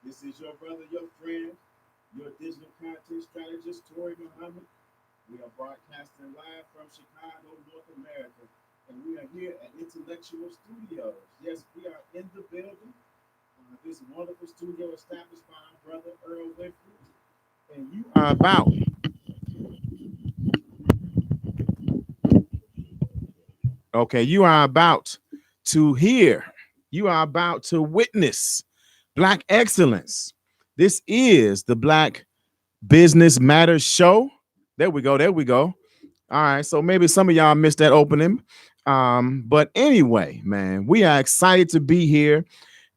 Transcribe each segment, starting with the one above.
This is your brother, your friend, your digital content strategist, Wendy Muhammad. We are broadcasting live from Chicago, North America, and we are here at Intellectual Studios. Yes, we are in the building. This wonderful studio established by our brother Earl Winfrey, and you are about. Okay, you are about to hear. You are about to witness Black excellence. This is the Black Business Matters Show. There we go. There we go. All right. So maybe some of y'all missed that opening. But anyway, man, we are excited to be here.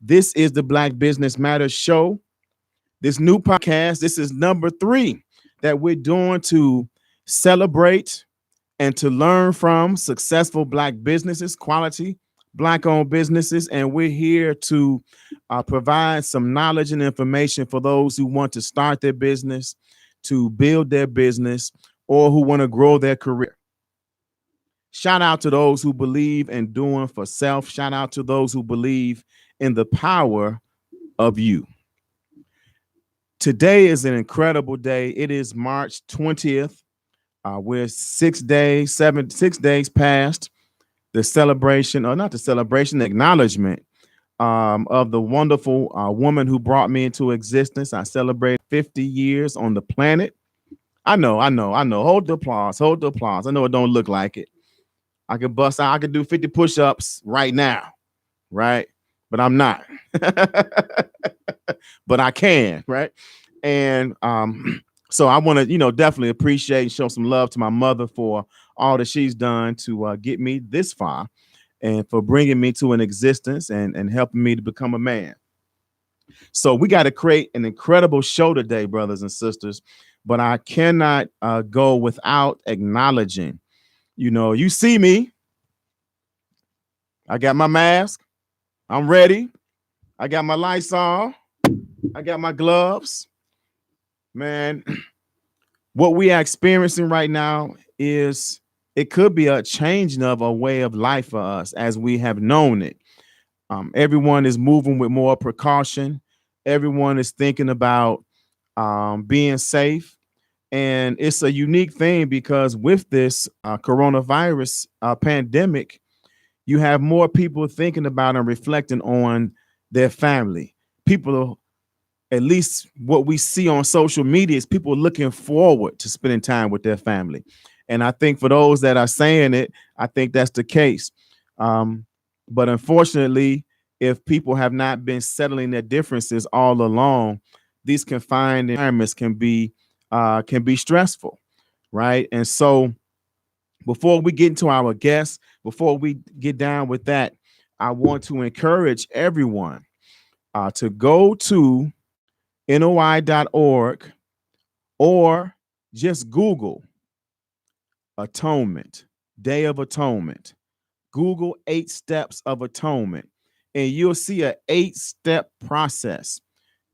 This is the Black Business Matters Show. This new podcast, this is number 3 that we're doing to celebrate and to learn from successful Black businesses, quality Black-owned businesses. And we're here to provide some knowledge and information for those who want to start their business, to build their business, or who want to grow their career. Shout out to those who believe in doing for self. Shout out to those who believe in the power of you. Today is an incredible day. It is March 20th. We're 6 days past the celebration, or not the celebration, the acknowledgement of the wonderful woman who brought me into existence. I celebrate 50 years on the planet. I know. Hold the applause. I know it don't look like it. I could bust out. I could do 50 push-ups right now, right? But I'm not. But I can, right? And so I want to, definitely appreciate and show some love to my mother for all that she's done to get me this far, and for bringing me to an existence and helping me to become a man. So we got to create an incredible show today, brothers and sisters. But I cannot go without acknowledging, you see me. I got my mask. I'm ready. I got my Lysol. I got my gloves. Man, what we are experiencing right now is, it could be a changing of a way of life for us as we have known it. Everyone is moving with more precaution. Everyone is thinking about being safe. And it's a unique thing because with this coronavirus pandemic, you have more people thinking about and reflecting on their family. People, at least what we see on social media, is people looking forward to spending time with their family. And I think for those that are saying it, I think that's the case. But unfortunately, if people have not been settling their differences all along, these confined environments can be stressful, right? And so before we get into our guests, before we get down with that, I want to encourage everyone to go to NOI.org or just Google Atonement, Day of Atonement. Google 8 steps of atonement, and you'll see an 8-step process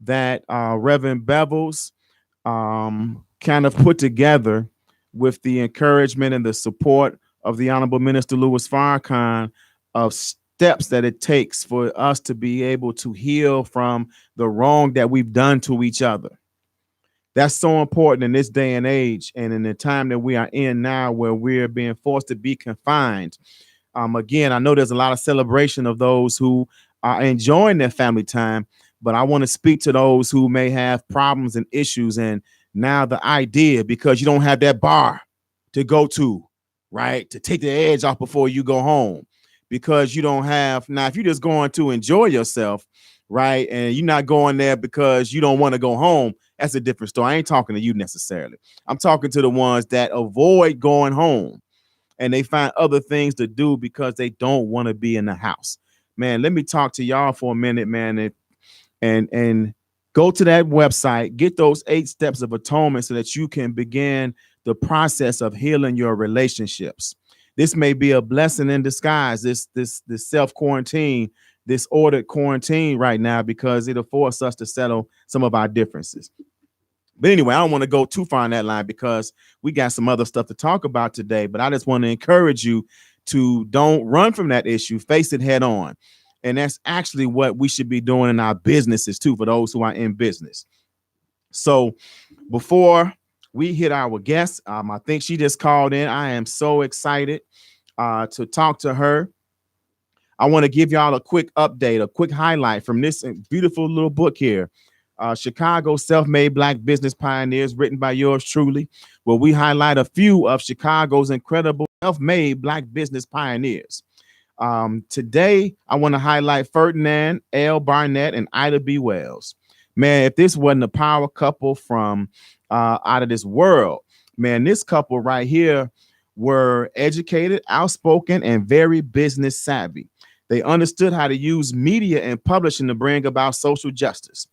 that Reverend Bevels kind of put together with the encouragement and the support of the Honorable Minister Louis Farrakhan, of steps that it takes for us to be able to heal from the wrong that we've done to each other. That's so important in this day and age, and in the time that we are in now, where we're being forced to be confined. Again, I know there's a lot of celebration of those who are enjoying their family time, but I want to speak to those who may have problems and issues. And now the idea, because you don't have that bar to go to, right, to take the edge off before you go home, because you don't have, now if you're just going to enjoy yourself, right, and you're not going there because you don't want to go home, that's a different story. I ain't talking to you necessarily. I'm talking to the ones that avoid going home and they find other things to do because they don't want to be in the house. Man, let me talk to y'all for a minute, man, and go to that website, get those 8 steps of atonement so that you can begin the process of healing your relationships. This may be a blessing in disguise, this self-quarantine, this ordered quarantine right now, because it'll force us to settle some of our differences. But anyway, I don't want to go too far on that line because we got some other stuff to talk about today. But I just want to encourage you to don't run from that issue, face it head on. And that's actually what we should be doing in our businesses too, for those who are in business. So before we hit our guest, I think she just called in. I am so excited to talk to her. I want to give y'all a quick update, a quick highlight from this beautiful little book here. Chicago Self-Made Black Business Pioneers, written by yours truly, where we highlight a few of Chicago's incredible self-made Black business pioneers. Today, I want to highlight Ferdinand L. Barnett and Ida B. Wells. Man, if this wasn't a power couple from out of this world, man, this couple right here were educated, outspoken, and very business savvy. They understood how to use media and publishing to bring about social justice.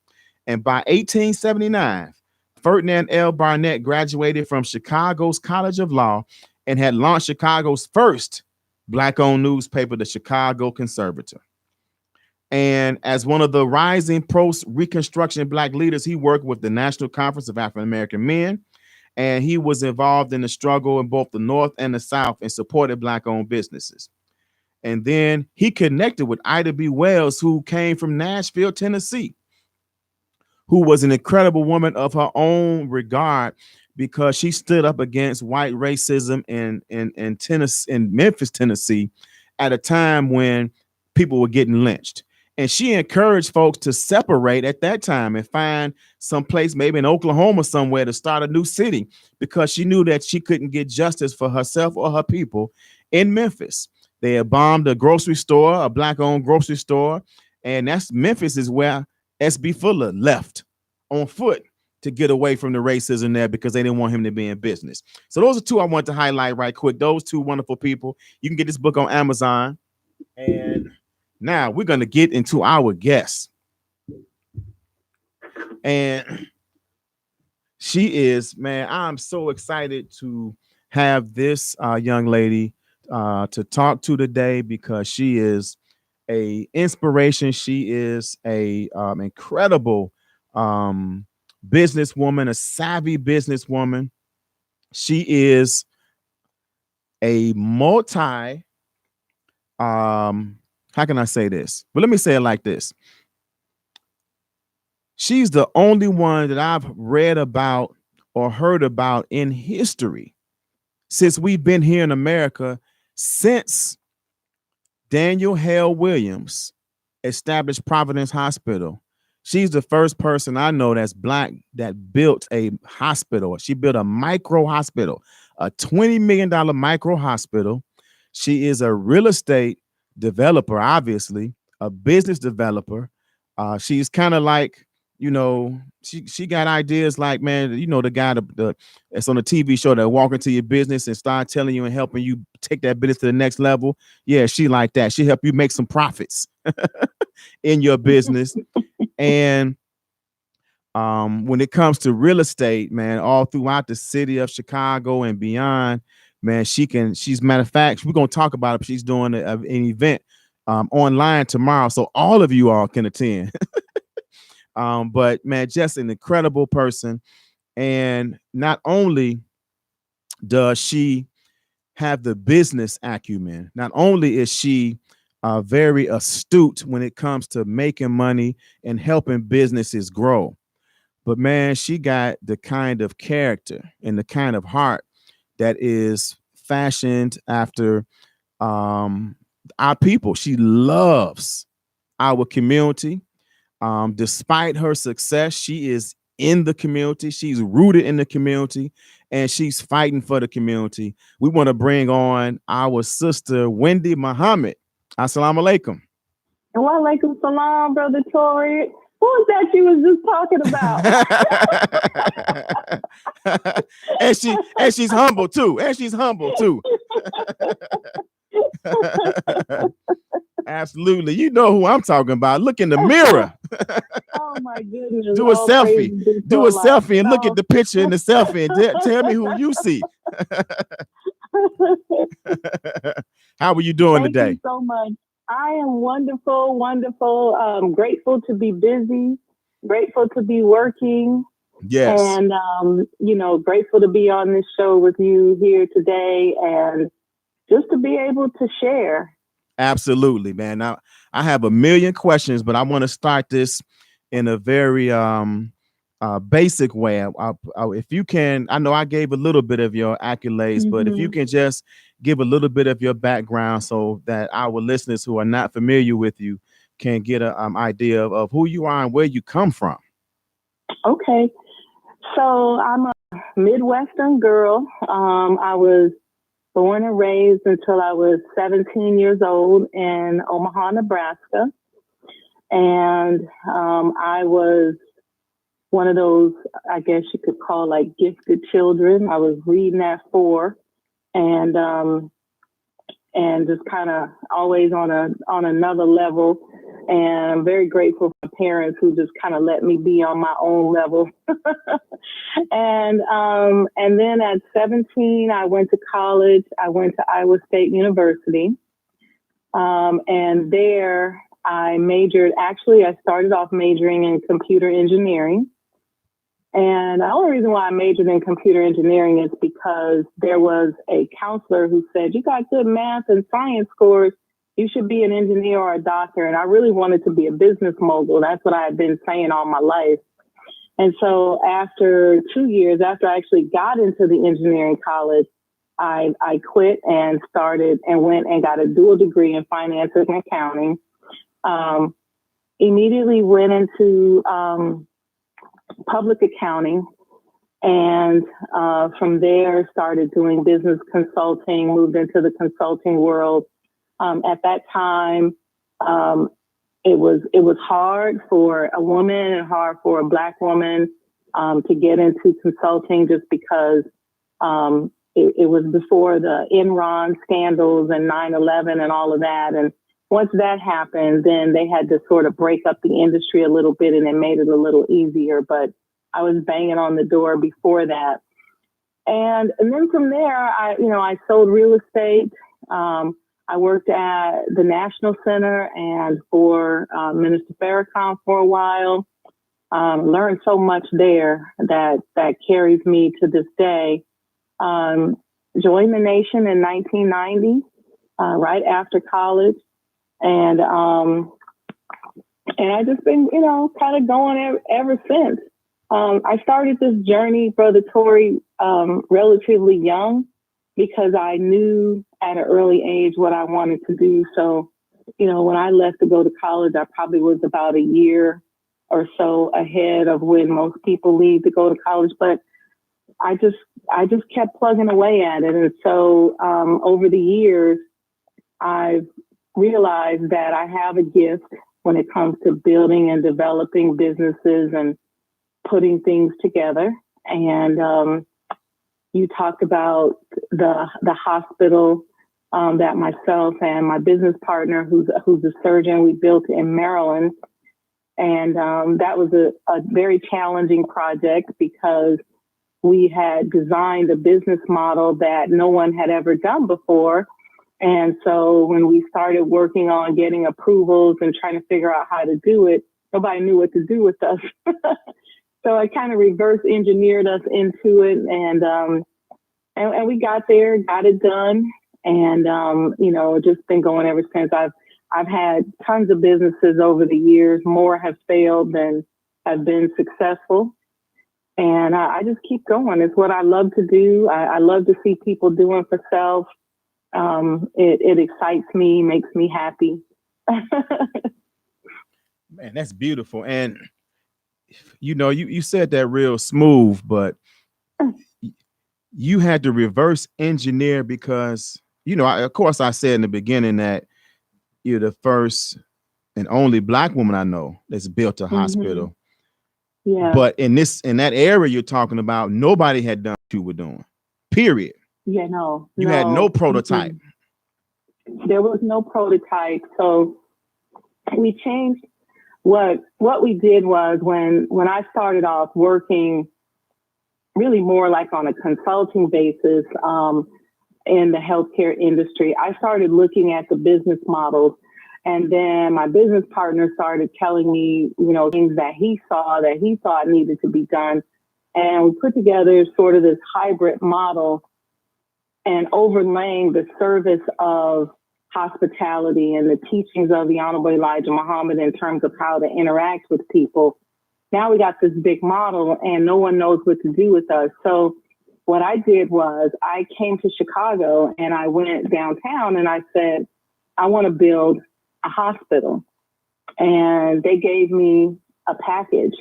And by 1879, Ferdinand L. Barnett graduated from Chicago's College of Law and had launched Chicago's first Black-owned newspaper, the Chicago Conservator. And as one of the rising post-Reconstruction Black leaders, he worked with the National Conference of African American Men, and he was involved in the struggle in both the North and the South and supported Black-owned businesses. And then he connected with Ida B. Wells, who came from Nashville, Tennessee, who was an incredible woman of her own regard because she stood up against white racism in Tennessee, in Memphis, Tennessee, at a time when people were getting lynched. And she encouraged folks to separate at that time and find some place, maybe in Oklahoma somewhere, to start a new city, because she knew that she couldn't get justice for herself or her people in Memphis. They had bombed a grocery store, a Black-owned grocery store, and that's Memphis is where S.B. Fuller left on foot to get away from the racism there because they didn't want him to be in business. So those are two I want to highlight right quick. Those two wonderful people. You can get this book on Amazon. And now we're going to get into our guest. And she is, man, I'm so excited to have this young lady to talk to today because she is a inspiration. She is a incredible businesswoman, a savvy businesswoman. She is a multi how can I say this? But let me say it like this. She's the only one that I've read about or heard about in history since we've been here in America, since Daniel Hale Williams established Providence Hospital. She's the first person I know that's Black that built a hospital. She built a micro hospital, a $20 million micro hospital. She is a real estate developer, obviously, a business developer. She's kind of like, you know, she got ideas like, man, you know, the guy that's on the TV show that walk into your business and start telling you and helping you take that business to the next level. Yeah, she like that. She help you make some profits in your business. And when it comes to real estate, man, all throughout the city of Chicago and beyond, man, she's matter of fact, we're going to talk about it, but she's doing an event online tomorrow. So all of you all can attend. But man, just an incredible person. And not only does she have the business acumen, not only is she very astute when it comes to making money and helping businesses grow, but man, she got the kind of character and the kind of heart that is fashioned after our people. She loves our community. Despite her success, she is in the community. She's rooted in the community, and she's fighting for the community. We want to bring on our sister, Wendy Muhammad. Assalamu alaikum. Wa alaikum salam, Brother Tory. Who was that you was just talking about? and she's humble too. Absolutely. You know who I'm talking about. Look in the mirror. Oh my goodness. Do a selfie. Do a selfie and look at the picture in the selfie and tell me who you see. How are you doing today? Thank you so much. I am wonderful, wonderful. Grateful to be busy, grateful to be working. Yes. And, you know, grateful to be on this show with you here today and just to be able to share. Absolutely, man. Now, I have a million questions, but I want to start this in a very basic way. If you can, I know I gave a little bit of your accolades, but if you Hmm. can just give a little bit of your background so that our listeners who are not familiar with you can get an idea of who you are and where you come from. Okay. So I'm a Midwestern girl. I was born and raised until I was 17 years old in Omaha, Nebraska. And I was one of those, I guess you could call like gifted children. I was reading at 4, and just kind of always on another level. And I'm very grateful for my parents who just kind of let me be on my own level. And then at 17, I went to college. I went to Iowa State University, and there I majored. Actually, I started off majoring in computer engineering. And the only reason why I majored in computer engineering is because there was a counselor who said, "You got good math and science scores. You should be an engineer or a doctor." And I really wanted to be a business mogul. That's what I had been saying all my life. And so after 2 years, after I actually got into the engineering college, I quit and started and went and got a dual degree in finance and accounting. Um, Immediately went into public accounting, and from there started doing business consulting, moved into the consulting world. At that time, it was hard for a woman and hard for a Black woman to get into consulting, just because it was before the Enron scandals and 9/11 and all of that. And once that happened, then they had to sort of break up the industry a little bit, and it made it a little easier. But I was banging on the door before that. And then from there, I sold real estate. I worked at the National Center and for Minister Farrakhan for a while. Learned so much there that carries me to this day. Joined the nation in 1990, right after college, and I just been kind of going ever since. I started this journey, Brother Tory, relatively young, because I knew at an early age what I wanted to do. So, when I left to go to college, I probably was about a year or so ahead of when most people leave to go to college. But I just kept plugging away at it. And so over the years, I've realized that I have a gift when it comes to building and developing businesses and putting things together. And you talked about the hospital that myself and my business partner, who's a surgeon, we built in Maryland. And that was a very challenging project because we had designed a business model that no one had ever done before. And so when we started working on getting approvals and trying to figure out how to do it, nobody knew what to do with us. So I kind of reverse engineered us into it, and we got there, got it done, and just been going ever since. I've had tons of businesses over the years. More have failed than have been successful, and I just keep going. It's what I love to do. I love to see people doing for self. It excites me, makes me happy. Man, that's beautiful. And you said that real smooth, but you had to reverse engineer because, of course, I said in the beginning that you're the first and only Black woman I know that's built a Mm-hmm. hospital. Yeah. But in that area you're talking about, nobody had done what you were doing. Period. Yeah, no. You had no prototype. There was no prototype. So we changed what we did was when I started off working really more like on a consulting basis in the healthcare industry, I started looking at the business models. And then my business partner started telling me, things that he saw that he thought needed to be done. And we put together sort of this hybrid model and overlaying the service of hospitality and the teachings of the Honorable Elijah Muhammad in terms of how to interact with people. Now we got this big model and no one knows what to do with us. So what I did was I came to Chicago and I went downtown and I said, I want to build a hospital. And they gave me a package.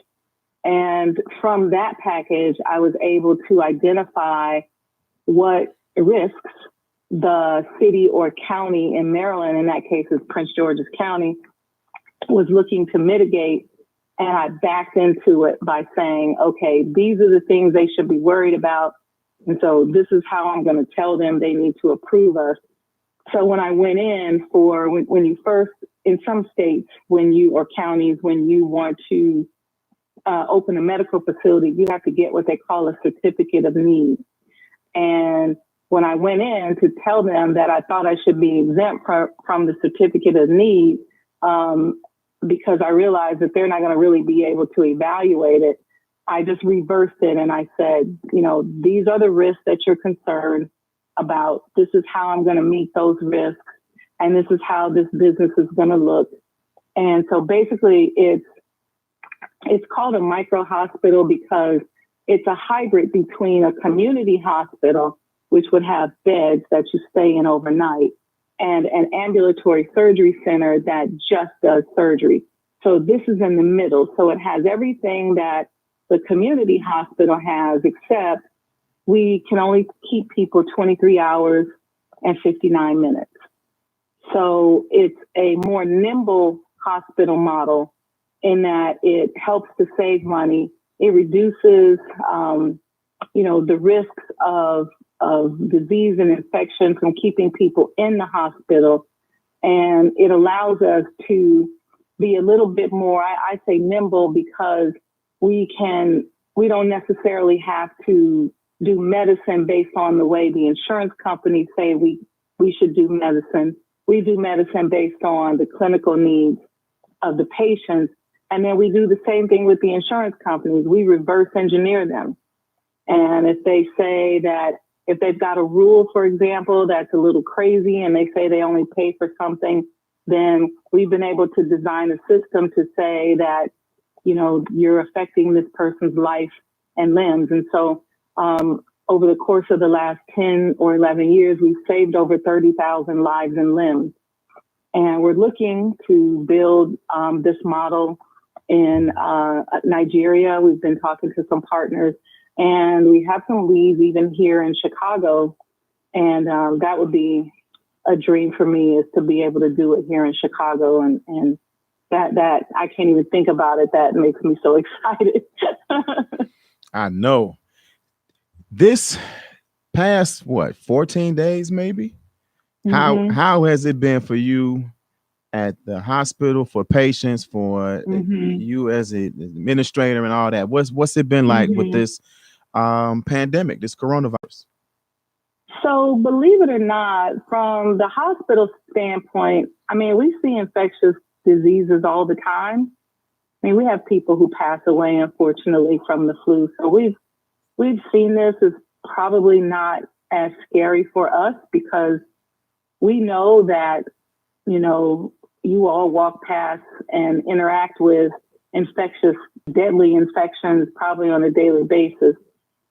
And from that package, I was able to identify what risks the city or county in Maryland, in that case is Prince George's County, was looking to mitigate. And I backed into it by saying, okay, these are the things they should be worried about. And so this is how I'm going to tell them they need to approve us. So when I went in for, when you first, in some states, or counties, when you want to open a medical facility, you have to get what they call a certificate of need. And when I went in to tell them that I thought I should be exempt from the certificate of need, because I realized that they're not going to really be able to evaluate it, I just reversed it and I said, these are the risks that you're concerned about. This is how I'm going to meet those risks. And this is how this business is going to look. And so basically it's called a micro hospital because it's a hybrid between a community hospital, which would have beds that you stay in overnight, and an ambulatory surgery center that just does surgery. So this is in the middle. So it has everything that the community hospital has, except we can only keep people 23 hours and 59 minutes. So it's a more nimble hospital model in that it helps to save money. It reduces, the risks of disease and infection from keeping people in the hospital. And it allows us to be a little bit more, I say nimble, because we don't necessarily have to do medicine based on the way the insurance companies say we should do medicine. We do medicine based on the clinical needs of the patients. And then we do the same thing with the insurance companies. We reverse engineer them. And if they say that, if they've got a rule, for example, that's a little crazy and they say they only pay for something, then we've been able to design a system to say that, you're affecting this person's life and limbs. And so over the course of the last 10 or 11 years, we've saved over 30,000 lives and limbs. And we're looking to build this model in Nigeria. We've been talking to some partners, and we have some leads even here in Chicago. And that would be a dream for me, is to be able to do it here in Chicago. And that I can't even think about it. That makes me so excited. I know. This past 14 days, maybe? Mm-hmm. How has it been for you at the hospital, for patients, for you as an administrator and all that? What's it been like with this pandemic, this coronavirus? So believe it or not, from the hospital standpoint, we see infectious diseases all the time. We have people who pass away, unfortunately, from the flu. So we've seen this. As probably not as scary for us because we know that, you all walk past and interact with infectious, deadly infections probably on a daily basis.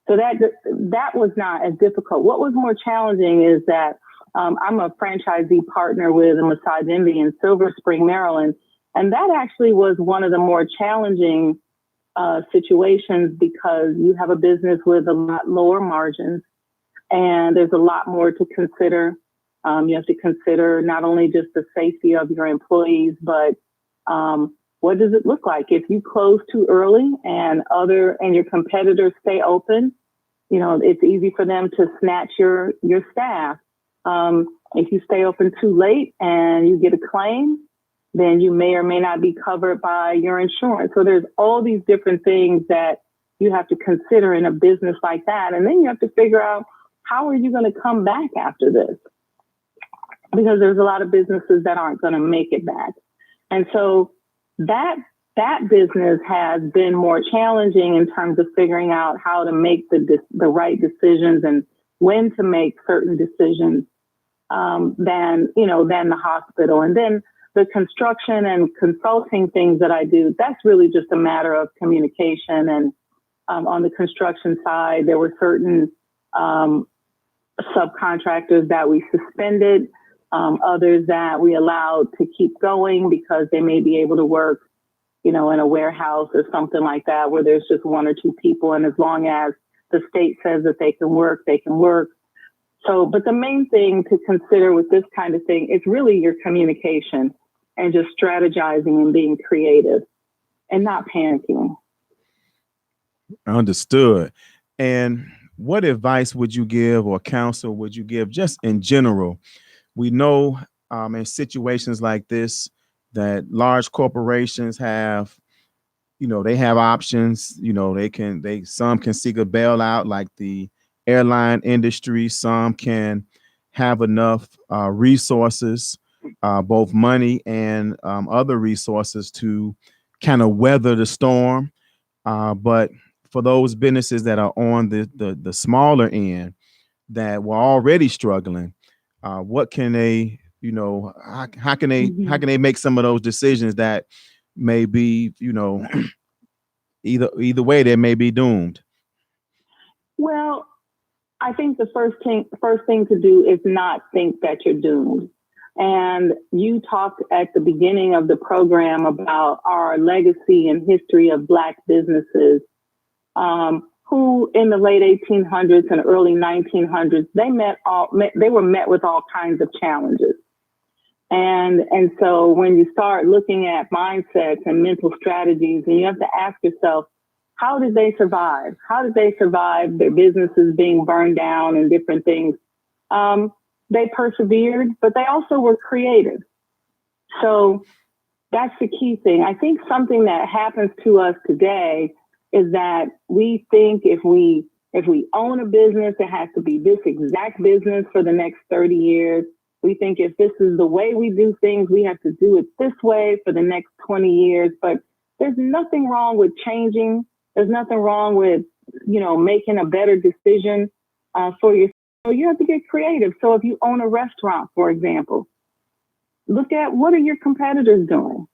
So that was not as difficult. What was more challenging is that I'm a franchisee partner with a massage Envy in Silver Spring, Maryland. And that actually was one of the more challenging situations because you have a business with a lot lower margins and there's a lot more to consider. You have to consider not only just the safety of your employees, but what does it look like if you close too early and your competitors stay open? It's easy for them to snatch your staff. If you stay open too late and you get a claim, then you may or may not be covered by your insurance. So there's all these different things that you have to consider in a business like that. And then you have to figure out, how are you going to come back after this? Because there's a lot of businesses that aren't going to make it back. And so that business has been more challenging in terms of figuring out how to make the right decisions and when to make certain decisions. than the hospital. And then the construction and consulting things that I do, that's really just a matter of communication. And on the construction side, there were certain subcontractors that we suspended, others that we allowed to keep going because they may be able to work, in a warehouse or something like that, where there's just one or two people. And as long as the state says that they can work, they can work. So, but the main thing to consider with this kind of thing is really your communication and just strategizing and being creative and not panicking. Understood. And what advice would you give or counsel would you give just in general? We know in situations like this that large corporations have, they have options. Some can seek a bailout like the airline industry. Some can have enough resources, both money and other resources to kind of weather the storm. But for those businesses that are on the smaller end that were already struggling, what can they, how can they make some of those decisions that may be, either way they may be doomed? Well, I think the first thing to do is not think that you're doomed. And you talked at the beginning of the program about our legacy and history of Black businesses, who in the late 1800s and early 1900s, they were met with all kinds of challenges. And so when you start looking at mindsets and mental strategies, and you have to ask yourself, how did they survive? How did they survive their businesses being burned down and different things? They persevered, but they also were creative. So that's the key thing. I think something that happens to us today is that we think if we own a business, it has to be this exact business for the next 30 years. We think if this is the way we do things, we have to do it this way for the next 20 years. But there's nothing wrong with changing. There's nothing wrong with, making a better decision for yourself. So you have to get creative. So if you own a restaurant, for example, look at what are your competitors doing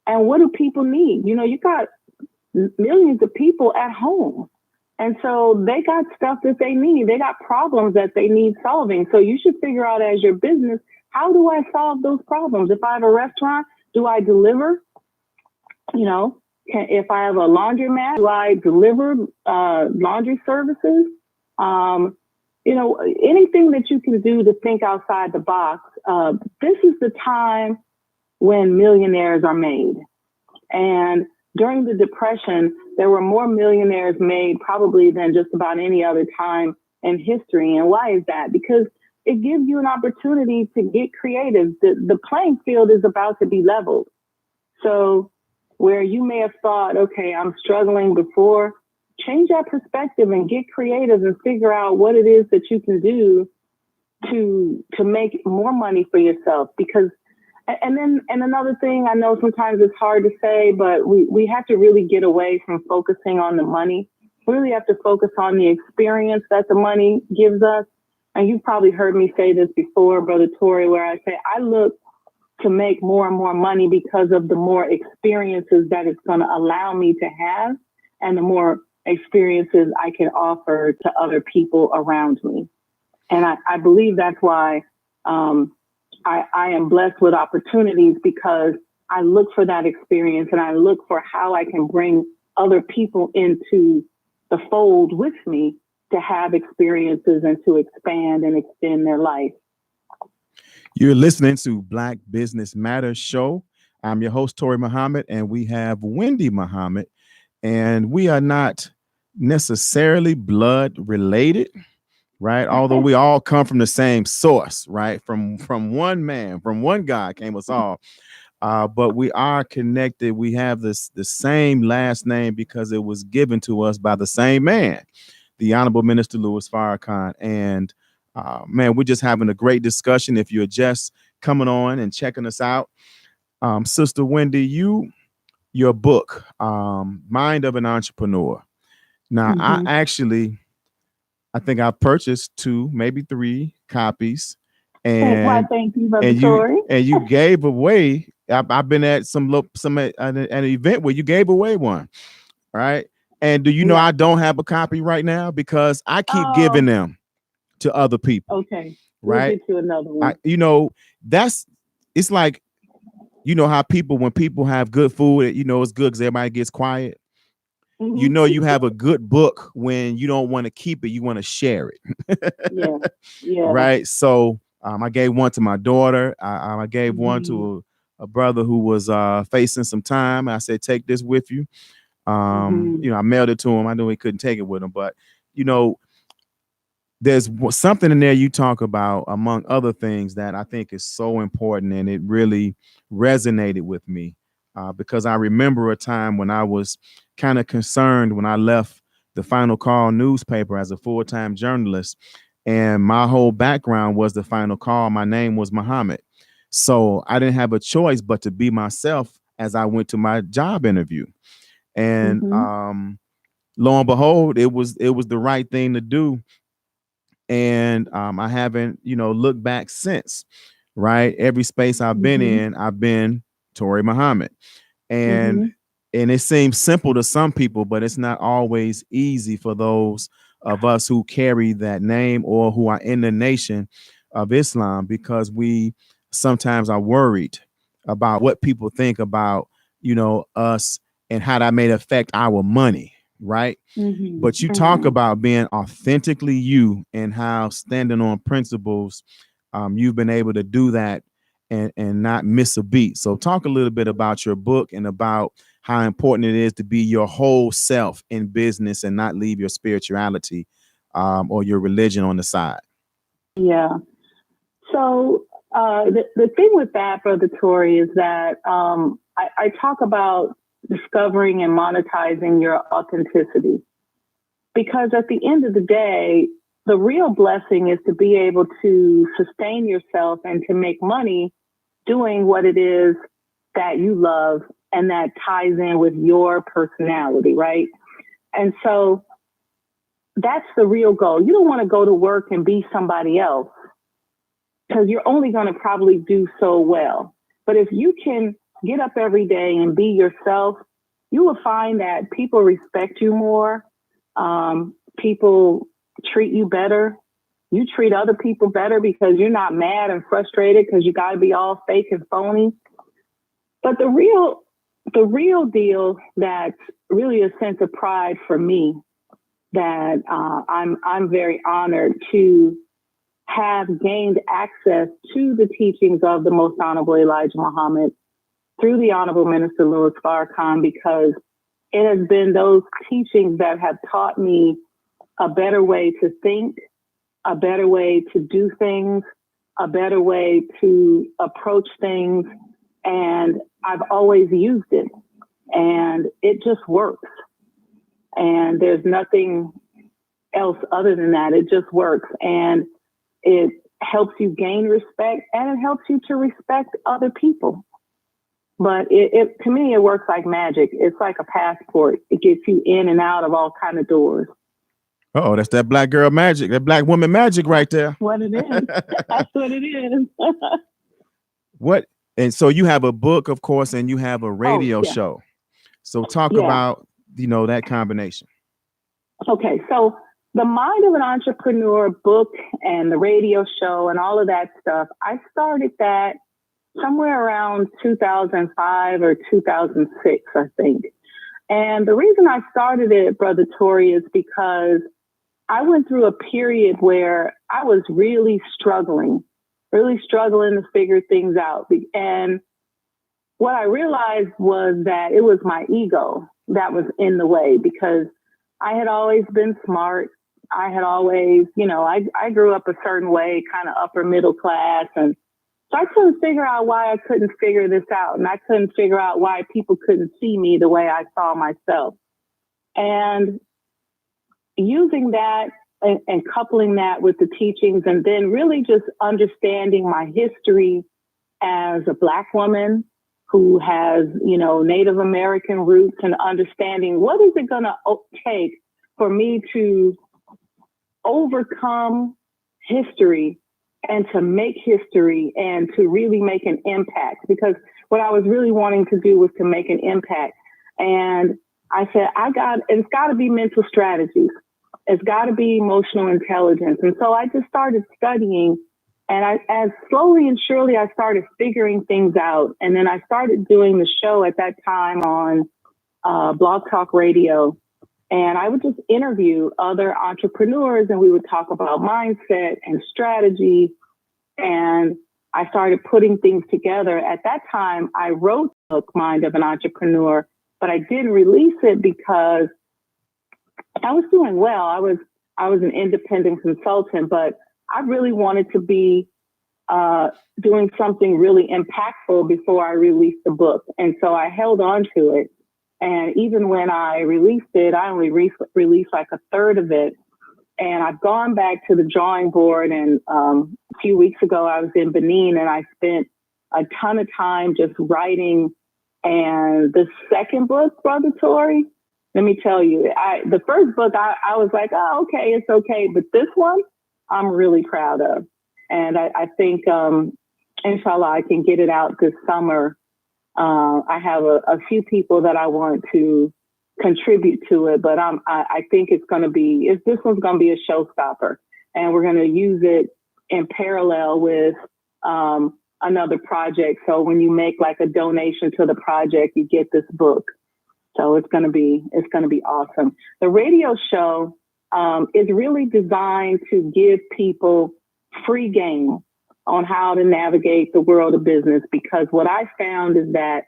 and what do people need? You got millions of people at home. And so they got stuff that they need. They got problems that they need solving. So you should figure out as your business, how do I solve those problems? If I have a restaurant, do I deliver? If I have a laundromat, do I deliver laundry services? Anything that you can do to think outside the box. This is the time when millionaires are made. And during the Depression, there were more millionaires made probably than just about any other time in history. And why is that? Because it gives you an opportunity to get creative. The playing field is about to be leveled. So where you may have thought, okay, I'm struggling before, change that perspective and get creative and figure out what it is that you can do to make more money for yourself. Because and another thing, I know sometimes it's hard to say, but we have to really get away from focusing on the money. We really have to focus on the experience that the money gives us. And you've probably heard me say this before, Brother Torrey, where I say I look to make more and more money because of the more experiences that it's going to allow me to have and the more experiences I can offer to other people around me. And I believe that's why I am blessed with opportunities, because I look for that experience and I look for how I can bring other people into the fold with me to have experiences and to expand and extend their life. You're listening to Black Business Matters Show. I'm your host, Wendy Muhammad, and we have Wendy Muhammad, and we are not necessarily blood related, right? Although we all come from the same source, right? From one man, from one God came us all. But we are connected. We have the same last name because it was given to us by the same man, the Honorable Minister Louis Farrakhan. And man, we're just having a great discussion. If you're just coming on and checking us out, Sister Wendy, your book, Mind of an Entrepreneur. Now, I think I've purchased 2, maybe 3 copies, Why, and thank you, Brother and you Tori. and you gave away. I've been at some at an event where you gave away one, right? And do you know Yeah. I don't have a copy right now because I keep giving Oh, them to other people, okay. We'll right? get you another I, one. you know, that's it's like how people when people have good food, it's good because everybody gets quiet. Hmm. You have a good book when you don't want to keep it, you want to share it, Yeah. Yeah. right? So I gave one to my daughter. I gave one Hmm. to a brother who was facing some time. I said, take this with you. Hmm. I mailed it to him. I knew he couldn't take it with him, but you know, there's something in there you talk about, among other things, that I think is so important, and it really resonated with me because I remember a time when I was kind of concerned when I left the Final Call newspaper as a full-time journalist, and my whole background was the Final Call. My name was Muhammad, so I didn't have a choice but to be myself as I went to my job interview, and Hmm. lo and behold, it was the right thing to do, and I haven't looked back since. Right, every space I've been Hmm. in, I've been Tori Muhammad, and Hmm. it seems simple to some people, but it's not always easy for those of us who carry that name or who are in the nation of Islam, because we sometimes are worried about what people think about us and how that may affect our money, right? Hmm. But you talk Hmm. about being authentically you and how standing on principles, you've been able to do that and not miss a beat. So talk a little bit about your book and about how important it is to be your whole self in business and not leave your spirituality or your religion on the side. Yeah. So the thing with that, Brother Tori, is that I talk about discovering and monetizing your authenticity, because at the end of the day, the real blessing is to be able to sustain yourself and to make money doing what it is that you love and that ties in with your personality, right? And so that's the real goal. You don't want to go to work and be somebody else, because you're only going to probably do so well. But if you can get up every day and be yourself, you will find that people respect you more. People treat you better. You treat other people better because you're not mad and frustrated because you got to be all fake and phony. But the real deal that's really a sense of pride for me, that I'm very honored to have gained access to the teachings of the Most Honorable Elijah Muhammad through the Honorable Minister Louis Farrakhan, because it has been those teachings that have taught me a better way to think, a better way to do things, a better way to approach things. And I've always used it, and it just works. And there's nothing else other than that. It just works. And it helps you gain respect, and it helps you to respect other people. But it to me, it works like magic. It's like a passport. It gets you in and out of all kind of doors. Oh, that's that black girl magic, that black woman magic right there. What it is. That's what it is. What and so you have a book, of course, and you have a Oh, radio yeah. show. So talk Yeah. about that combination. Okay. So the Mind of an Entrepreneur book and the radio show and all of that stuff, I started that somewhere around 2005 or 2006, I think. And the reason I started it, Brother Tori, is because I went through a period where I was really struggling to figure things out. And what I realized was that it was my ego that was in the way, because I had always been smart. I had always, I grew up a certain way, kind of upper middle class. And so I couldn't figure out why I couldn't figure this out. And I couldn't figure out why people couldn't see me the way I saw myself. And using that and coupling that with the teachings, and then really just understanding my history as a Black woman who has, Native American roots, and understanding what is it going to take for me to overcome history and to make history and to really make an impact. Because what I was really wanting to do was to make an impact. And I said, it's got to be mental strategies. It's got to be emotional intelligence. And so I just started studying, and as slowly and surely, I started figuring things out. And then I started doing the show at that time on Blog Talk Radio. And I would just interview other entrepreneurs, and we would talk about mindset and strategy. And I started putting things together. At that time, I wrote the book, Mind of an Entrepreneur, but I didn't release it because I was doing well. I was an independent consultant, but I really wanted to be doing something really impactful before I released the book. And so I held on to it. And even when I released it, I only released like a third of it. And I've gone back to the drawing board. And a few weeks ago, I was in Benin, and I spent a ton of time just writing. And the second book, Brother Tory, let me tell you, the first book, I was like, oh, okay, it's okay. But this one, I'm really proud of. And I think, inshallah, I can get it out this summer. I have a few people that I want to contribute to it, but I think this one's going to be a showstopper, and we're going to use it in parallel with another project. So when you make like a donation to the project, you get this book. So it's going to be awesome. The radio show is really designed to give people free game on how to navigate the world of business, because what I found is that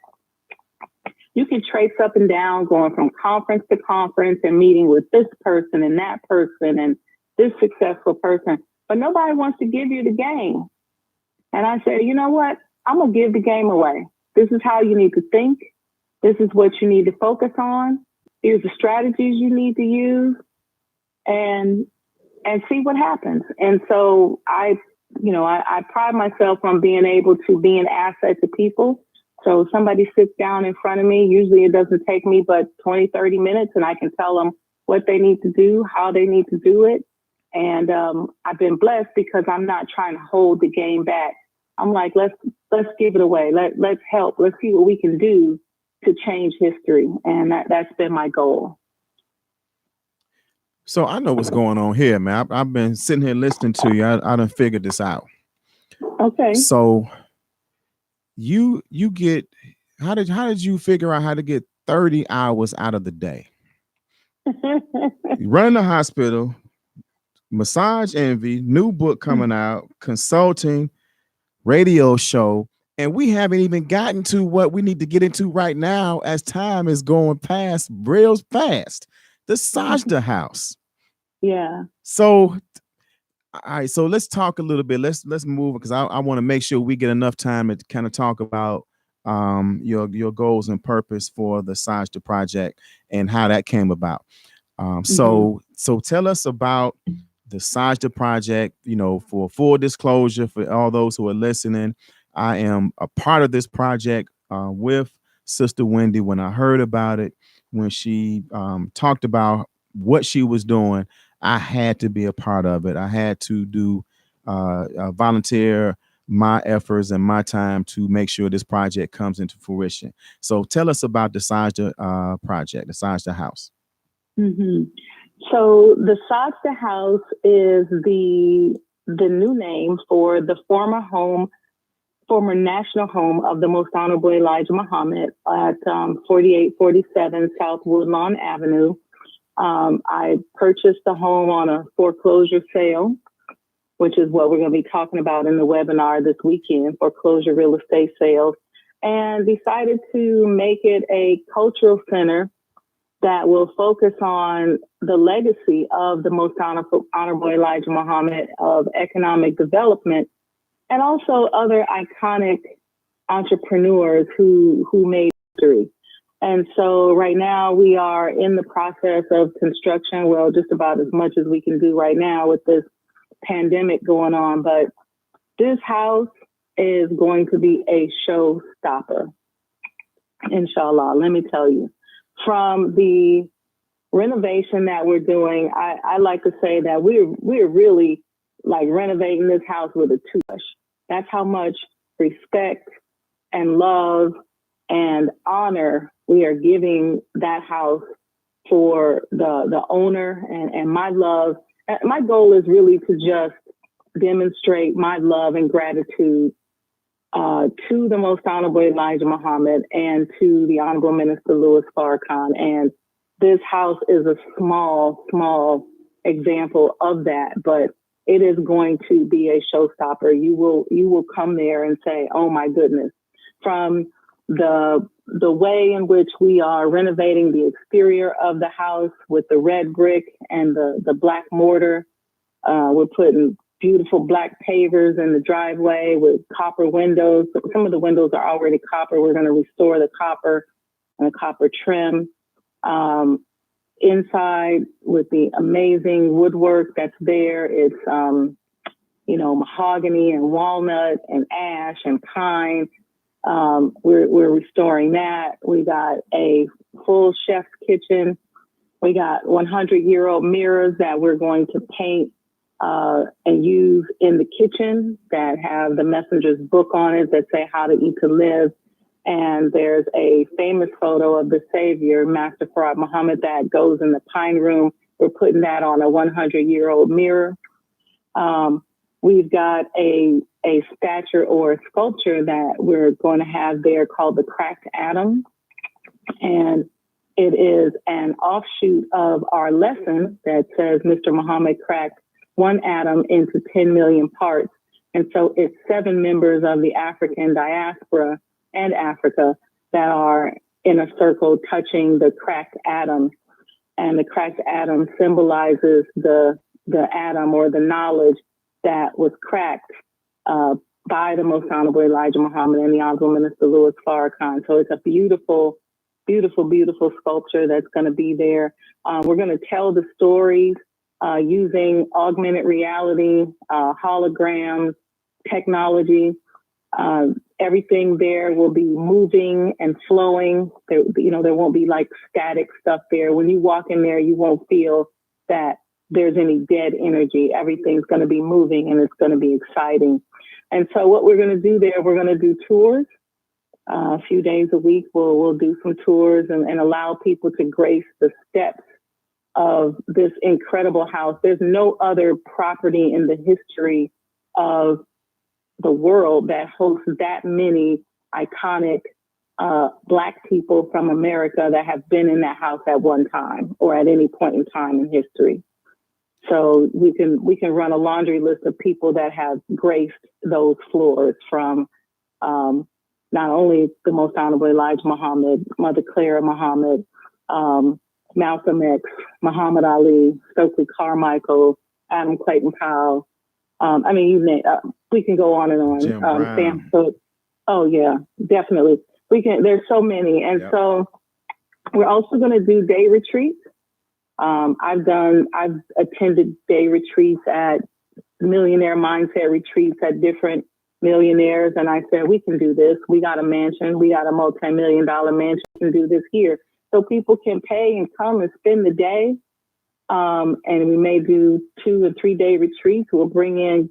you can trace up and down going from conference to conference and meeting with this person and that person and this successful person, but nobody wants to give you the game. And I said, you know what? I'm going to give the game away. This is how you need to think. This is what you need to focus on. Here's the strategies you need to use, and see what happens. And so I pride myself on being able to be an asset to people. So if somebody sits down in front of me, usually it doesn't take me but 20, 30 minutes, and I can tell them what they need to do, how they need to do it. And I've been blessed because I'm not trying to hold the game back. I'm like, let's give it away. Let's help. Let's see what we can do to change history. And that's been my goal. So I know what's going on here, man. I've been sitting here listening to you. I done figured this out. Okay. So you get, how did you figure out how to get 30 hours out of the day? You run the hospital, Massage Envy, new book coming out, consulting, radio show, and we haven't even gotten to what we need to get into right now as time is going past real fast. The Sajda House. Yeah. So, all right. So let's talk a little bit. Let's move, because I want to make sure we get enough time to kind of talk about your goals and purpose for the Sajda project and how that came about. So tell us about the Sajda project. You know, for full disclosure, for all those who are listening, I am a part of this project with Sister Wendy. When I heard about it, when she talked about what she was doing, I had to be a part of it. I had to do volunteer my efforts and my time to make sure this project comes into fruition. So tell us about the Sajda project, the Sajda House. Mm-hmm. So the Sajda House is the new name for the former national home of the Most Honorable Elijah Muhammad at 4847 South Woodlawn Avenue. I purchased the home on a foreclosure sale, which is what we're going to be talking about in the webinar this weekend, foreclosure real estate sales, and decided to make it a cultural center that will focus on the legacy of the Most Honorable Elijah Muhammad of economic development, and also other iconic entrepreneurs who made history. And so right now we are in the process of construction. Well, just about as much as we can do right now with this pandemic going on. But this house is going to be a showstopper, inshallah. Let me tell you, from the renovation that we're doing, I like to say that we're really like renovating this house with a toothbrush. That's how much respect and love and honor we are giving that house for the owner, and my love. My goal is really to just demonstrate my love and gratitude to the Most Honorable Elijah Muhammad and to the Honorable Minister Louis Farrakhan. And this house is a small example of that, but it is going to be a showstopper. You will come there and say, "Oh my goodness!" From the way in which we are renovating the exterior of the house with the red brick and the black mortar. We're putting beautiful black pavers in the driveway with copper windows. Some of the windows are already copper. We're going to restore the copper and the copper trim. Inside with the amazing woodwork that's there. It's, mahogany and walnut and ash and pine. We're restoring that. We got a full chef's kitchen. We got 100-year-old mirrors that we're going to paint and use in the kitchen that have the messenger's book on it that say how to eat to live. And there's a famous photo of the Savior, Master Farad Muhammad, that goes in the Pine Room. We're putting that on a 100-year-old mirror. We've got a statue or a sculpture that we're going to have there called the Cracked Atom. And it is an offshoot of our lesson that says Mr. Muhammad cracked one atom into 10 million parts. And so it's 7 members of the African diaspora and Africa that are in a circle touching the cracked atom. And the cracked atom symbolizes the atom or the knowledge that was cracked by the Most Honorable Elijah Muhammad and the Honorable Minister Louis Farrakhan. So it's a beautiful, beautiful, beautiful sculpture that's going to be there. We're going to tell the stories using augmented reality, holograms, technology. Everything there will be moving and flowing. There won't be like static stuff there. When you walk in there, you won't feel that there's any dead energy. Everything's going to be moving and it's going to be exciting. And so what we're going to do there, we're going to do tours. A few days a week, we'll do some tours and allow people to grace the steps of this incredible house. There's no other property in the history of the world that hosts that many iconic Black people from America that have been in that house at one time or at any point in time in history. So we can run a laundry list of people that have graced those floors, from not only the Most Honorable Elijah Muhammad, Mother Clara Muhammad, Malcolm X, Muhammad Ali, Stokely Carmichael, Adam Clayton Powell. We can go on and on. Jim Brown. Sam Cooke. Oh yeah, definitely. There's so many. And so we're also going to do day retreats. I've attended day retreats at millionaire mindset retreats at different millionaires. And I said, we can do this. We got a mansion. We got a multi-million-dollar mansion. We can do this here. So people can pay and come and spend the day. And we may do 2 or 3 day retreats. We'll bring in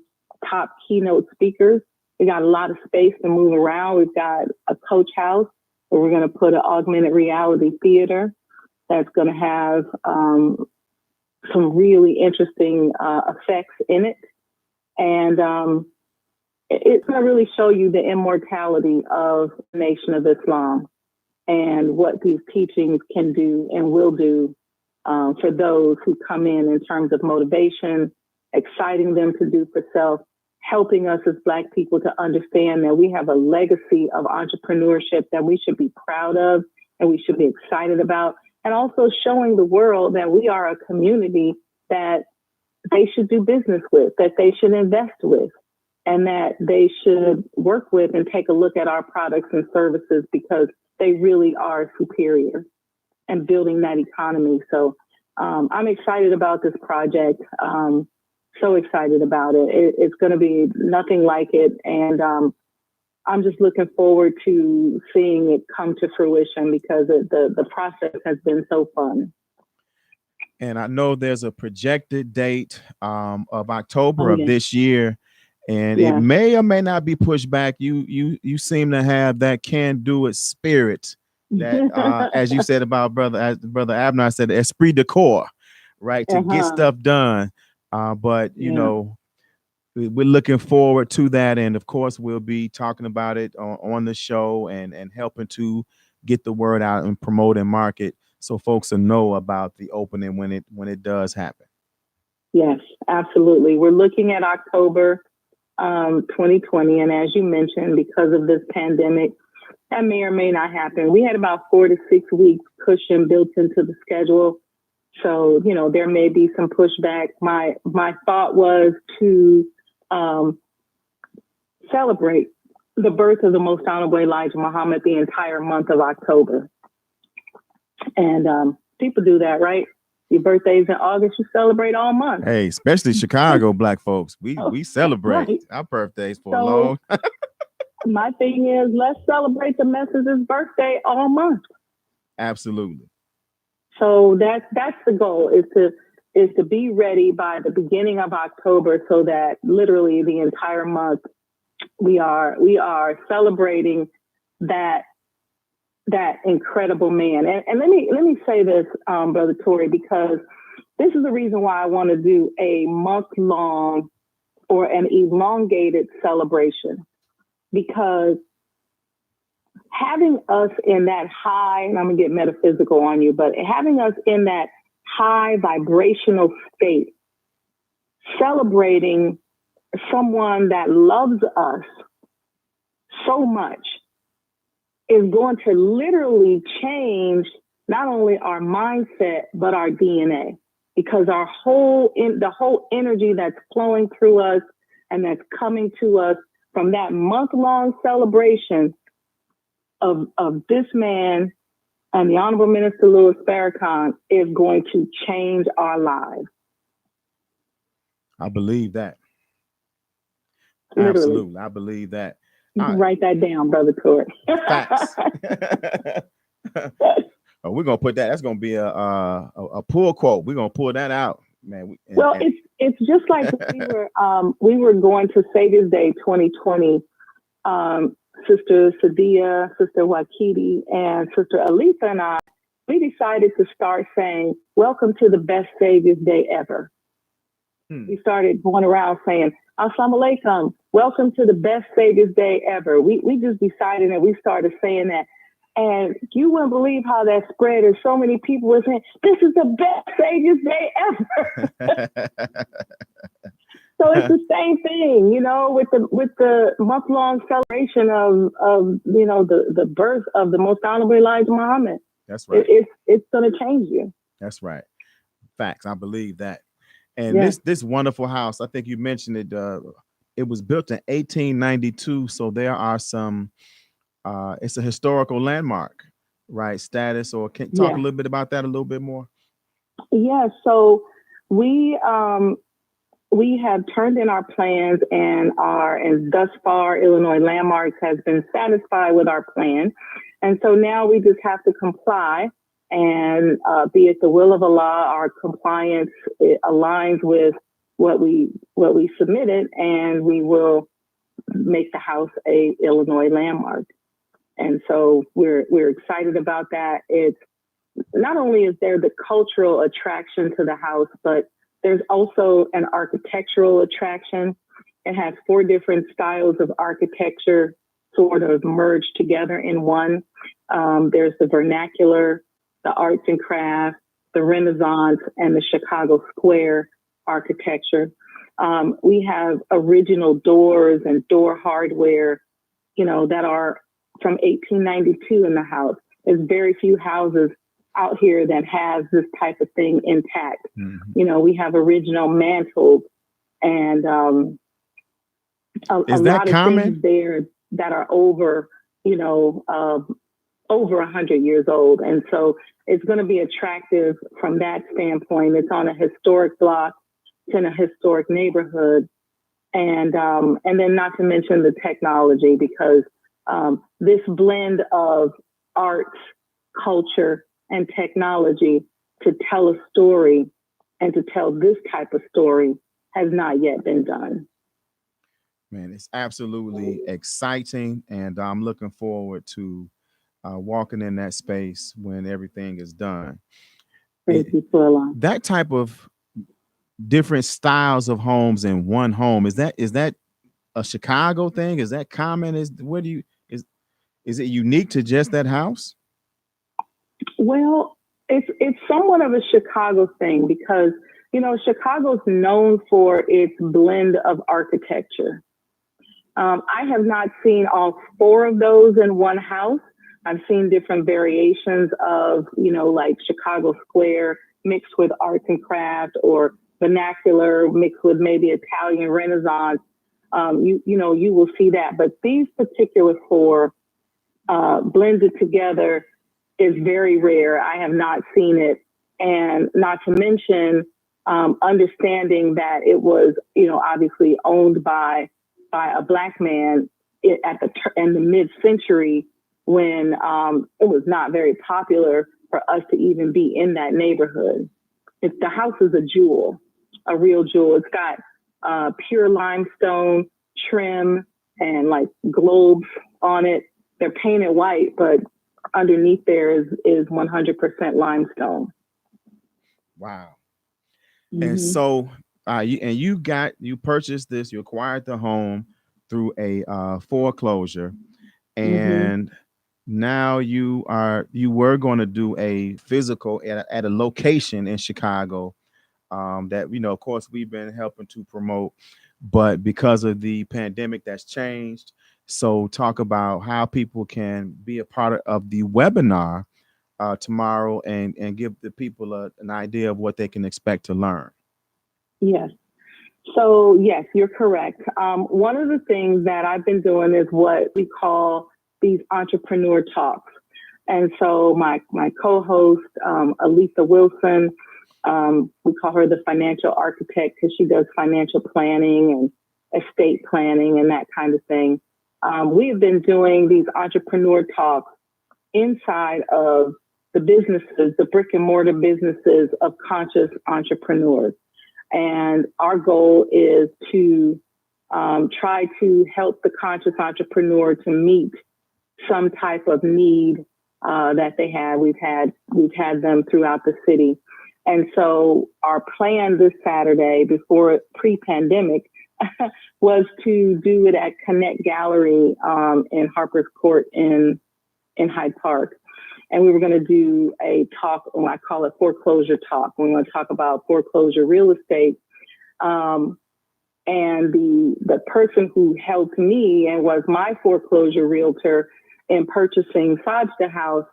top keynote speakers. We got a lot of space to move around. We've got a coach house where we're going to put an augmented reality theater that's going to have some really interesting effects in it. And it's going to really show you the immortality of the Nation of Islam and what these teachings can do and will do for those who come in terms of motivation, exciting them to do for self, helping us as Black people to understand that we have a legacy of entrepreneurship that we should be proud of and we should be excited about, and also showing the world that we are a community that they should do business with, that they should invest with, and that they should work with and take a look at our products and services because they really are superior and building that economy. So I'm excited about this project. So excited about it. It's going to be nothing like it. And I'm just looking forward to seeing it come to fruition because the process has been so fun. And I know there's a projected date of October Oh, of yes. this year, and it Yes. may or may not be pushed back. You seem to have that can do it spirit that, as you said about brother Abner, I said esprit de corps, right, to get Uh-huh. stuff done. But Yeah. we're looking forward to that, and of course we'll be talking about it on the show and helping to get the word out and promote and market so folks will know about the opening when it does happen. Yes, absolutely. We're looking at October 2020. And as you mentioned, because of this pandemic, that may or may not happen. We had about 4 to 6 weeks cushion built into the schedule. So, there may be some pushback. My thought was to um, celebrate the birth of the Most Honorable Elijah Muhammad the entire month of October. And people do that, right? Your birthday's in August, you celebrate all month. Hey, especially Chicago black folks, we celebrate Right. our birthdays for a So long. my thing is, let's celebrate the messenger's birthday all month. Absolutely. So that's the goal, is to be ready by the beginning of October, so that literally the entire month we are celebrating that incredible man. And let me say this, Brother Tory, because this is the reason why I want to do a month-long or an elongated celebration, because having us in that high, and I'm going to get metaphysical on you, but having us in that high vibrational state, celebrating someone that loves us so much, is going to literally change not only our mindset, but our DNA, because the whole energy that's flowing through us and that's coming to us from that month-long celebration of this man and the Honorable Minister Louis Farrakhan is going to change our lives. I believe that. Literally. Absolutely. I believe that. You can write that down, Brother Tory. Facts. Oh, we're gonna put that. That's gonna be a pull quote. We're gonna pull that out, man. It's just like we were going to Savior's Day 2020. Sister Sadia, Sister Wakiti, and Sister Alisa and I, we decided to start saying, "Welcome to the best Savior's Day ever." We started going around saying, "Assalamu alaikum, welcome to the best Savior's Day ever." We just decided, and we started saying that. And you wouldn't believe how that spread. And so many people were saying, "This is the best Savior's Day ever." So it's the same thing, with the month-long celebration of the birth of the Most Honorable Elijah Muhammad. That's right. It's going to change you. That's right. Facts. I believe that. And this wonderful house, I think you mentioned it. It was built in 1892, so there are some. It's a historical landmark, right? Status, or can talk a little bit about that a little bit more. Yeah. So we have turned in our plans, and thus far Illinois Landmarks has been satisfied with our plan, and so now we just have to comply. And be it the will of Allah, our compliance aligns with what we submitted, and we will make the house a Illinois landmark. And so we're excited about that. It's not only is there the cultural attraction to the house, but there's also an architectural attraction. It has 4 different styles of architecture sort of merged together in one. There's the vernacular, the arts and crafts, the Renaissance, and the Chicago Square architecture. We have original doors and door hardware, that are from 1892 in the house. There's very few houses out here that has this type of thing intact. Mm-hmm. We have original mantles and a lot of things there that are over 100 years old. And so it's going to be attractive from that standpoint. It's on a historic block. It's in a historic neighborhood. And then not to mention the technology, because this blend of arts, culture, and technology to tell a story and to tell this type of story has not yet been done. Man, it's absolutely exciting, and I'm looking forward to walking in that space when everything is done. Thank It, you for allowing. that type of different styles of homes in one home, is that a Chicago thing? Is that common? Is it unique to just that house? Well, it's somewhat of a Chicago thing because Chicago's known for its blend of architecture. I have not seen all four of those in one house. I've seen different variations of, like Chicago Square mixed with arts and craft, or vernacular mixed with maybe Italian Renaissance. You will see that. But these particular four blended together is very rare. I have not seen it. And not to mention understanding that it was, obviously owned by a Black man in the mid-century, when it was not very popular for us to even be in that neighborhood. The house is a jewel, a real jewel. It's got pure limestone trim and like globes on it. They're painted white, but underneath there is 100% limestone. Wow. Mm-hmm. And so you purchased this, you acquired the home through a foreclosure, and now you were going to do a physical at a location in Chicago, that of course we've been helping to promote, but because of the pandemic that's changed. So talk about how people can be a part of the webinar tomorrow, and give the people an idea of what they can expect to learn. Yes. So yes, you're correct. One of the things that I've been doing is what we call these entrepreneur talks. And so my co-host, Alisa Wilson, we call her the financial architect because she does financial planning and estate planning and that kind of thing. We have been doing these entrepreneur talks inside of the businesses, the brick and mortar businesses of conscious entrepreneurs. And our goal is to try to help the conscious entrepreneur to meet some type of need that they have. We've had them throughout the city. And so our plan this Saturday, before pre-pandemic, was to do it at Connect Gallery in Harper's Court in Hyde Park. And we were going to do a talk, I call it foreclosure talk. We're going to talk about foreclosure real estate. And the person who helped me and was my foreclosure realtor in purchasing Sajda House,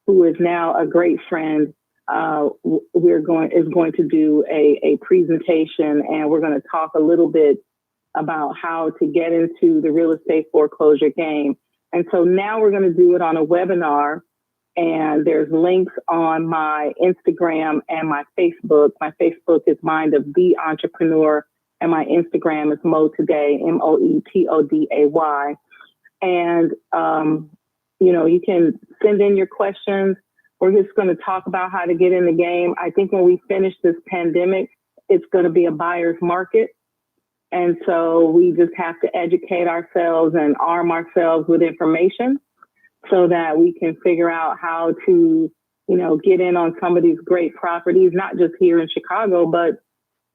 who is now a great friend, is going to do a presentation, and we're going to talk a little bit about how to get into the real estate foreclosure game. And so now we're going to do it on a webinar. And there's links on my Instagram and my Facebook. My Facebook is Mind of the Entrepreneur, and my Instagram is Mo Today, MOETODAY. And, you can send in your questions. We're just going to talk about how to get in the game. I think when we finish this pandemic, it's going to be a buyer's market. And so we just have to educate ourselves and arm ourselves with information, so that we can figure out how to, get in on some of these great properties, not just here in Chicago, but,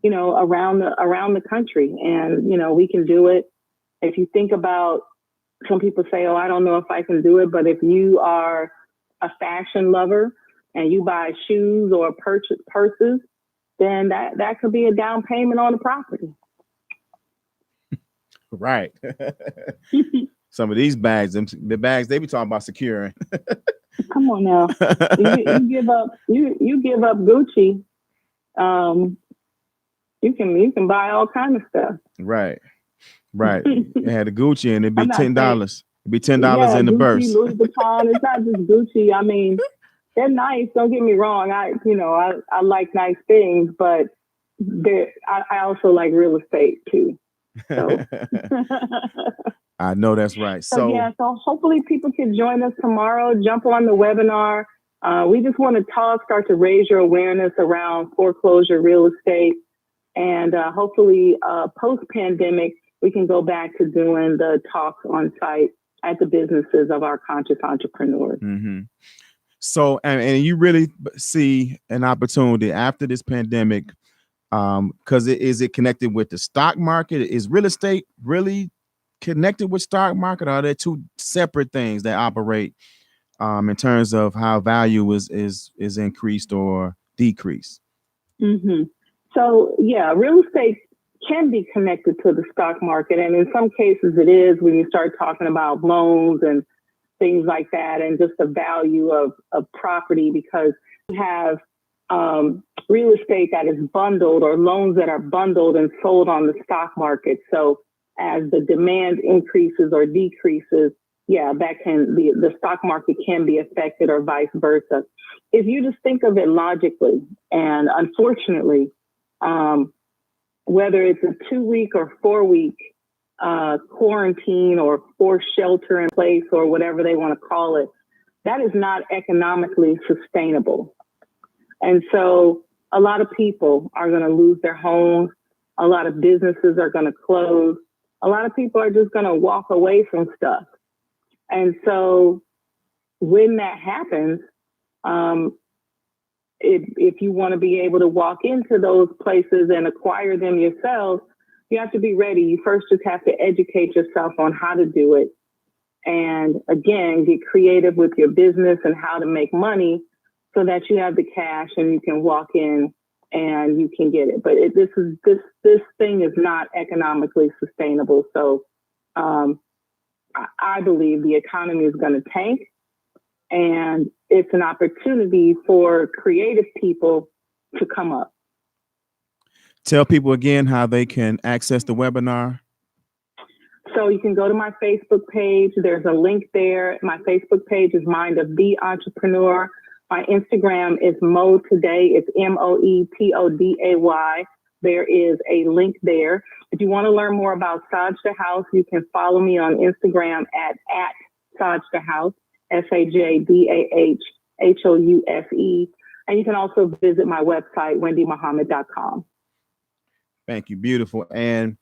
around the country. And, we can do it. If you think about, some people say, oh, I don't know if I can do it. But if you are a fashion lover and you buy shoes or purses, then that could be a down payment on the property. Right. Some of these bags, the bags they be talking about securing. Come on now, you give up Gucci, you can buy all kinds of stuff. Right. It had a Gucci and it'd be $10. It'd be $10 in the Gucci, purse. Louis Vuitton. It's not just Gucci. I mean, they're nice. Don't get me wrong. I like nice things, but I also like real estate too. So. I know that's right. So hopefully people can join us tomorrow. Jump on the webinar. We just want to start to raise your awareness around foreclosure real estate. And hopefully, post-pandemic, we can go back to doing the talks on site at the businesses of our conscious entrepreneurs. Mm-hmm. So, and you really see an opportunity after this pandemic, because is it connected with the stock market? Is real estate really connected with stock market? Or are there two separate things that operate in terms of how value is increased or decreased? Mm-hmm. So, yeah, real estate can be connected to the stock market. And in some cases, it is when you start talking about loans and things like that, and just the value of property, because you have real estate that is bundled, or loans that are bundled and sold on the stock market. So as the demand increases or decreases, yeah, that can be, the stock market can be affected, or vice versa. If you just think of it logically, and unfortunately, whether it's a 2-week or 4-week quarantine or forced shelter in place, or whatever they want to call it, that is not economically sustainable. And so a lot of people are going to lose their homes. A lot of businesses are going to close. A lot of people are just going to walk away from stuff. And so when that happens, if you want to be able to walk into those places and acquire them yourself, you have to be ready. You first just have to educate yourself on how to do it. And again, get creative with your business and how to make money so that you have the cash and you can walk in and you can get it. But this thing is not economically sustainable. So I believe the economy is going to tank, and it's an opportunity for creative people to come up. Tell people again how they can access the webinar. So you can go to my Facebook page. There's a link there. My Facebook page is Mind of the Entrepreneur. My Instagram is Mo Today. It's MOETODAY. There is a link there. If you want to learn more about Sajda House, you can follow me on Instagram at Sajda House, SAJDAHHOUSE. And you can also visit my website, wendymuhammad.com. Thank you. Beautiful. And,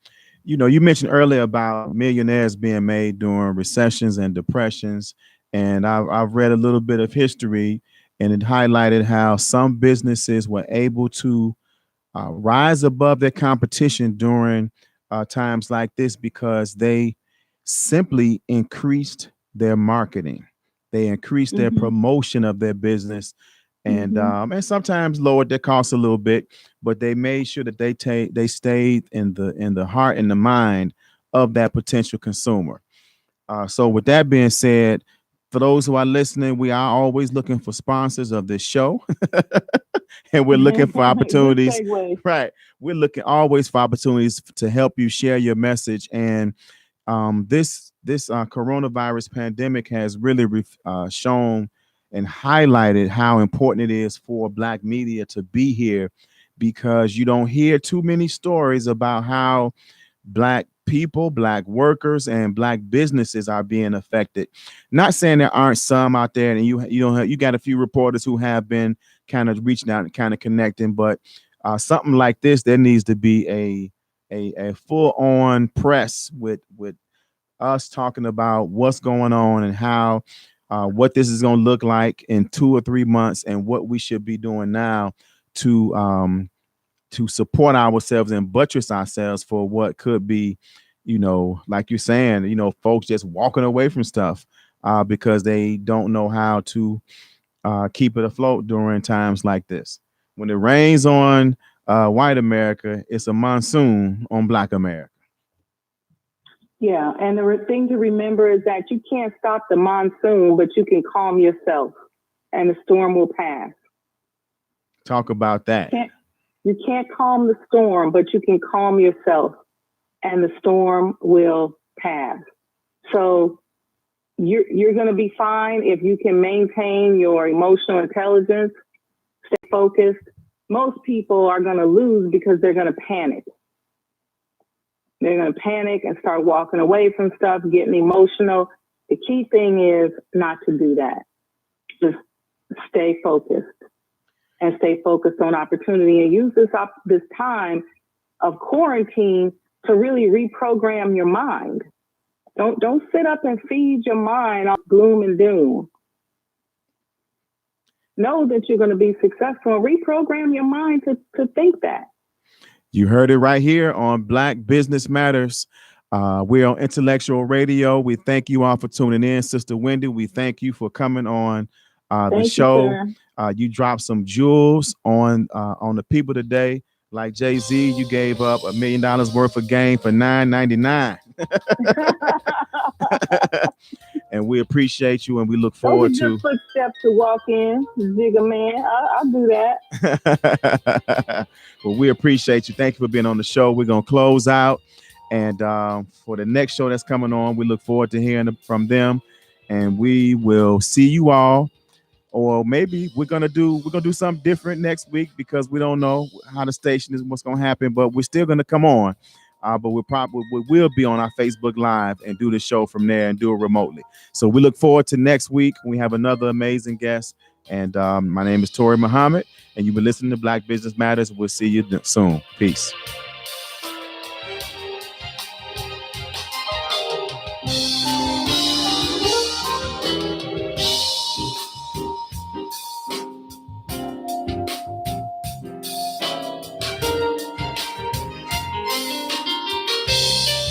you mentioned earlier about millionaires being made during recessions and depressions. And I've read a little bit of history, and it highlighted how some businesses were able to rise above their competition during times like this because they simply increased their marketing. They increased their promotion of their business, and sometimes lowered their costs a little bit, but they made sure that they stayed in the heart and the mind of that potential consumer. So with that being said, for those who are listening, we are always looking for sponsors of this show. And we're looking for opportunities. Right. We're looking always for opportunities to help you share your message. And this coronavirus pandemic has really shown and highlighted how important it is for Black media to be here, because you don't hear too many stories about how Black people, Black workers, and Black businesses are being affected. Not saying there aren't some out there, and you got a few reporters who have been kind of reaching out and kind of connecting, but something like this, there needs to be a full on press with us talking about what's going on and how what this is going to look like in 2 or 3 months, and what we should be doing now to support ourselves and buttress ourselves for what could be, like you're saying, folks just walking away from stuff because they don't know how to keep it afloat during times like this. When it rains on white America, it's a monsoon on Black America. Yeah, and the thing to remember is that you can't stop the monsoon, but you can calm yourself, and the storm will pass. Talk about that. You can't calm the storm, but you can calm yourself, and the storm will pass. So you're going to be fine if you can maintain your emotional intelligence, stay focused. Most people are going to lose because they're going to panic. They're going to panic and start walking away from stuff, getting emotional. The key thing is not to do that. Just stay focused and stay focused on opportunity, and use this time of quarantine to really reprogram your mind. Don't sit up and feed your mind off gloom and doom. Know that you're going to be successful and reprogram your mind to think that. You heard it right here on Black Business Matters. We're on Intellectual Radio. We thank you all for tuning in. Sister Wendy, we thank you for coming on the show. You dropped some jewels on the people today. Like Jay-Z, you gave up $1 million worth of game for $9.99. And we appreciate you, and we look forward to footsteps to walk in. Jigga man, I'll do that. Well, we appreciate you. Thank you for being on the show. We're gonna close out, and for the next show that's coming on, we look forward to hearing from them, and we will see you all. Or maybe we're gonna do something different next week, because we don't know how the station is, what's gonna happen. But we're still gonna come on. But we will be on our Facebook Live and do the show from there and do it remotely. So we look forward to next week. We have another amazing guest. And my name is Wendy Muhammad, and you've been listening to Black Business Matters. We'll see you soon. Peace.